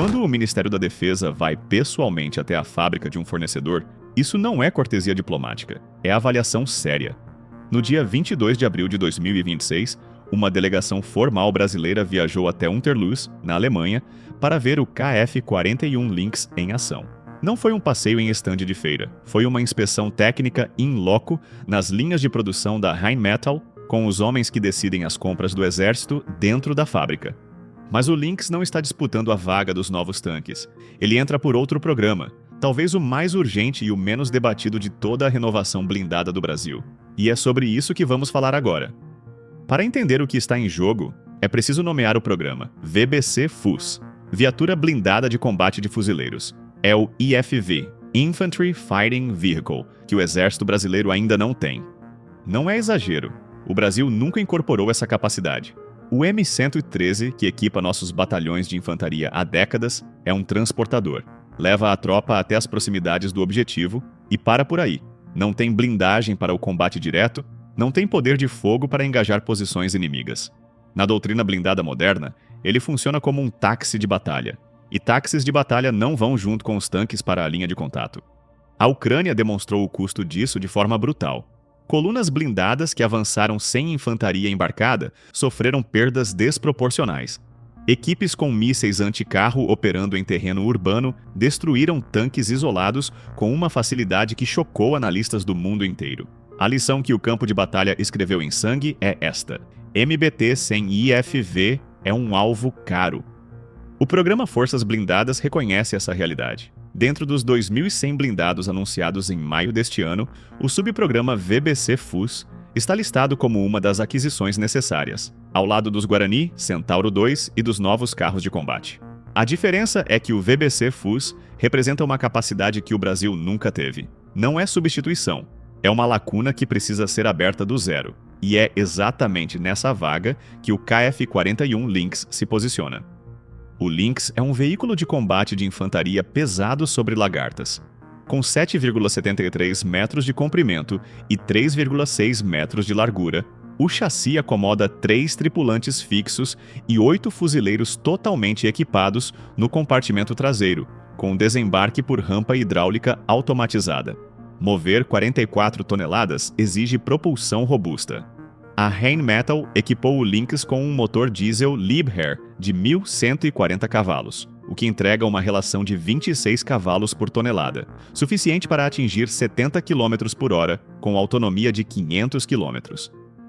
Quando o Ministério da Defesa vai pessoalmente até a fábrica de um fornecedor, isso não é cortesia diplomática, é avaliação séria. No dia 22 de abril de 2026, uma delegação formal brasileira viajou até Unterlüß, na Alemanha, para ver o KF-41 Lynx em ação. Não foi um passeio em estande de feira, foi uma inspeção técnica in loco nas linhas de produção da Rheinmetall, com os homens que decidem as compras do exército dentro da fábrica. Mas o Lynx não está disputando a vaga dos novos tanques. Ele entra por outro programa, talvez o mais urgente e o menos debatido de toda a renovação blindada do Brasil. E é sobre isso que vamos falar agora. Para entender o que está em jogo, é preciso nomear o programa VBC-FUS, Viatura Blindada de Combate de Fuzileiros. É o IFV, Infantry Fighting Vehicle, que o Exército Brasileiro ainda não tem. Não é exagero, o Brasil nunca incorporou essa capacidade. O M113, que equipa nossos batalhões de infantaria há décadas, é um transportador. Leva a tropa até as proximidades do objetivo e para por aí. Não tem blindagem para o combate direto, não tem poder de fogo para engajar posições inimigas. Na doutrina blindada moderna, ele funciona como um táxi de batalha. E táxis de batalha não vão junto com os tanques para a linha de contato. A Ucrânia demonstrou o custo disso de forma brutal. Colunas blindadas que avançaram sem infantaria embarcada sofreram perdas desproporcionais. Equipes com mísseis anticarro operando em terreno urbano destruíram tanques isolados com uma facilidade que chocou analistas do mundo inteiro. A lição que o campo de batalha escreveu em sangue é esta: MBT sem IFV é um alvo caro. O programa Forças Blindadas reconhece essa realidade. Dentro dos 2.100 blindados anunciados em maio deste ano, o subprograma VBC-FUS está listado como uma das aquisições necessárias, ao lado dos Guarani, Centauro 2 e dos novos carros de combate. A diferença é que o VBC-FUS representa uma capacidade que o Brasil nunca teve. Não é substituição, é uma lacuna que precisa ser aberta do zero, e é exatamente nessa vaga que o KF-41 Lynx se posiciona. O Lynx é um veículo de combate de infantaria pesado sobre lagartas. Com 7,73 metros de comprimento e 3,6 metros de largura, o chassi acomoda 3 tripulantes fixos e 8 fuzileiros totalmente equipados no compartimento traseiro, com desembarque por rampa hidráulica automatizada. Mover 44 toneladas exige propulsão robusta. A Rheinmetall equipou o Lynx com um motor diesel Liebherr de 1.140 cavalos, o que entrega uma relação de 26 cavalos por tonelada, suficiente para atingir 70 km por hora, com autonomia de 500 km.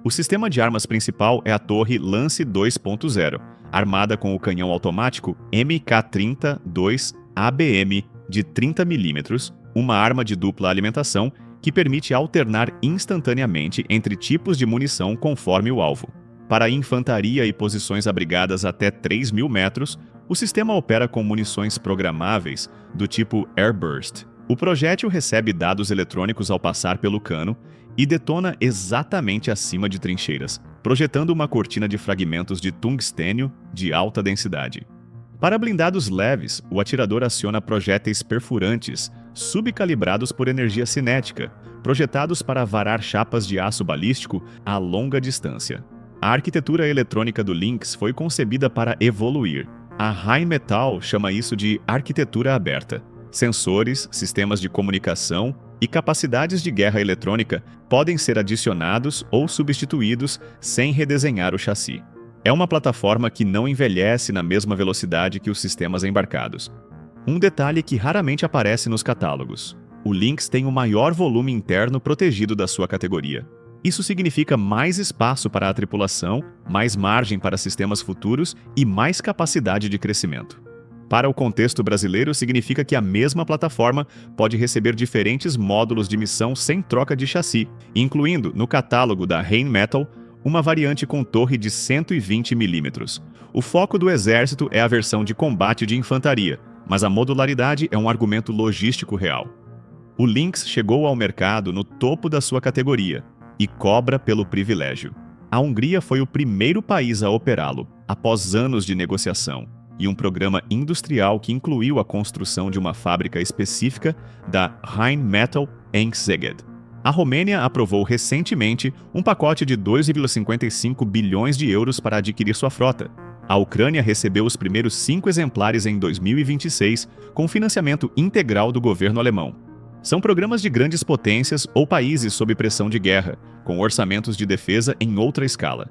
O sistema de armas principal é a torre Lance 2.0, armada com o canhão automático MK-30-2 ABM de 30 mm, uma arma de dupla alimentação que permite alternar instantaneamente entre tipos de munição conforme o alvo. Para infantaria e posições abrigadas até 3.000 metros, o sistema opera com munições programáveis do tipo Airburst. O projétil recebe dados eletrônicos ao passar pelo cano e detona exatamente acima de trincheiras, projetando uma cortina de fragmentos de tungstênio de alta densidade. Para blindados leves, o atirador aciona projéteis perfurantes, subcalibrados por energia cinética, projetados para varar chapas de aço balístico a longa distância. A arquitetura eletrônica do Lynx foi concebida para evoluir. A Rheinmetall chama isso de arquitetura aberta. Sensores, sistemas de comunicação e capacidades de guerra eletrônica podem ser adicionados ou substituídos sem redesenhar o chassi. É uma plataforma que não envelhece na mesma velocidade que os sistemas embarcados. Um detalhe que raramente aparece nos catálogos: o Lynx tem o maior volume interno protegido da sua categoria. Isso significa mais espaço para a tripulação, mais margem para sistemas futuros e mais capacidade de crescimento. Para o contexto brasileiro, significa que a mesma plataforma pode receber diferentes módulos de missão sem troca de chassi, incluindo, no catálogo da Rheinmetall, uma variante com torre de 120 mm. O foco do exército é a versão de combate de infantaria, mas a modularidade é um argumento logístico real. O Lynx chegou ao mercado no topo da sua categoria e cobra pelo privilégio. A Hungria foi o primeiro país a operá-lo, após anos de negociação, e um programa industrial que incluiu a construção de uma fábrica específica da Rheinmetall em Szeged. A Romênia aprovou recentemente um pacote de 2,55 bilhões de euros para adquirir sua frota. A Ucrânia recebeu os primeiros 5 exemplares em 2026, com financiamento integral do governo alemão. São programas de grandes potências ou países sob pressão de guerra, com orçamentos de defesa em outra escala.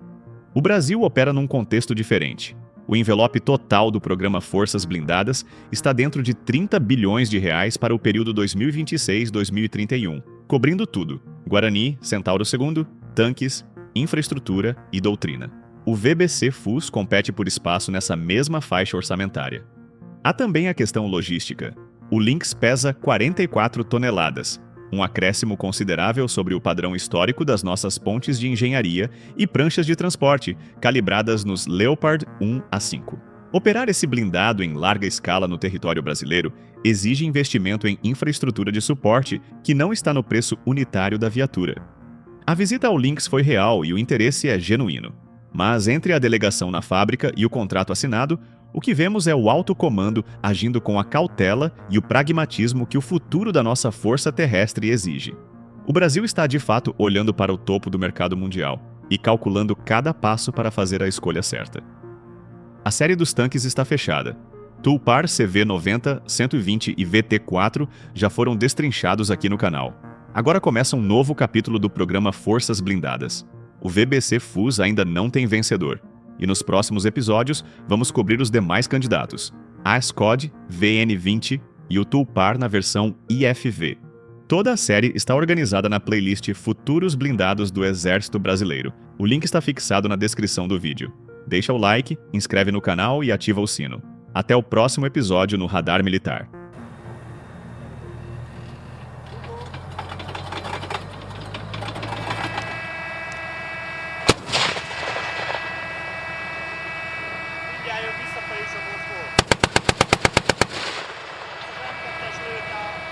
O Brasil opera num contexto diferente. O envelope total do programa Forças Blindadas está dentro de 30 bilhões de reais para o período 2026-2031, cobrindo tudo: Guarani, Centauro II, tanques, infraestrutura e doutrina. O VBC FUS compete por espaço nessa mesma faixa orçamentária. Há também a questão logística. O Lynx pesa 44 toneladas, um acréscimo considerável sobre o padrão histórico das nossas pontes de engenharia e pranchas de transporte, calibradas nos Leopard 1 a 5. Operar esse blindado em larga escala no território brasileiro exige investimento em infraestrutura de suporte que não está no preço unitário da viatura. A visita ao Lynx foi real e o interesse é genuíno. Mas entre a delegação na fábrica e o contrato assinado, o que vemos é o alto comando agindo com a cautela e o pragmatismo que o futuro da nossa força terrestre exige. O Brasil está de fato olhando para o topo do mercado mundial e calculando cada passo para fazer a escolha certa. A série dos tanques está fechada. Tulpar CV90, 120 e VT4 já foram destrinchados aqui no canal. Agora começa um novo capítulo do programa Forças Blindadas. O VBC FUS ainda não tem vencedor. E nos próximos episódios, vamos cobrir os demais candidatos, a ASCOD, VN20 e o Tulpar na versão IFV. Toda a série está organizada na playlist Futuros Blindados do Exército Brasileiro. O link está fixado na descrição do vídeo. Deixa o like, inscreve no canal e ativa o sino. Até o próximo episódio no Radar Militar. Mindjárt jön visszafelé, és akkor fog. Az elkettes lőtt a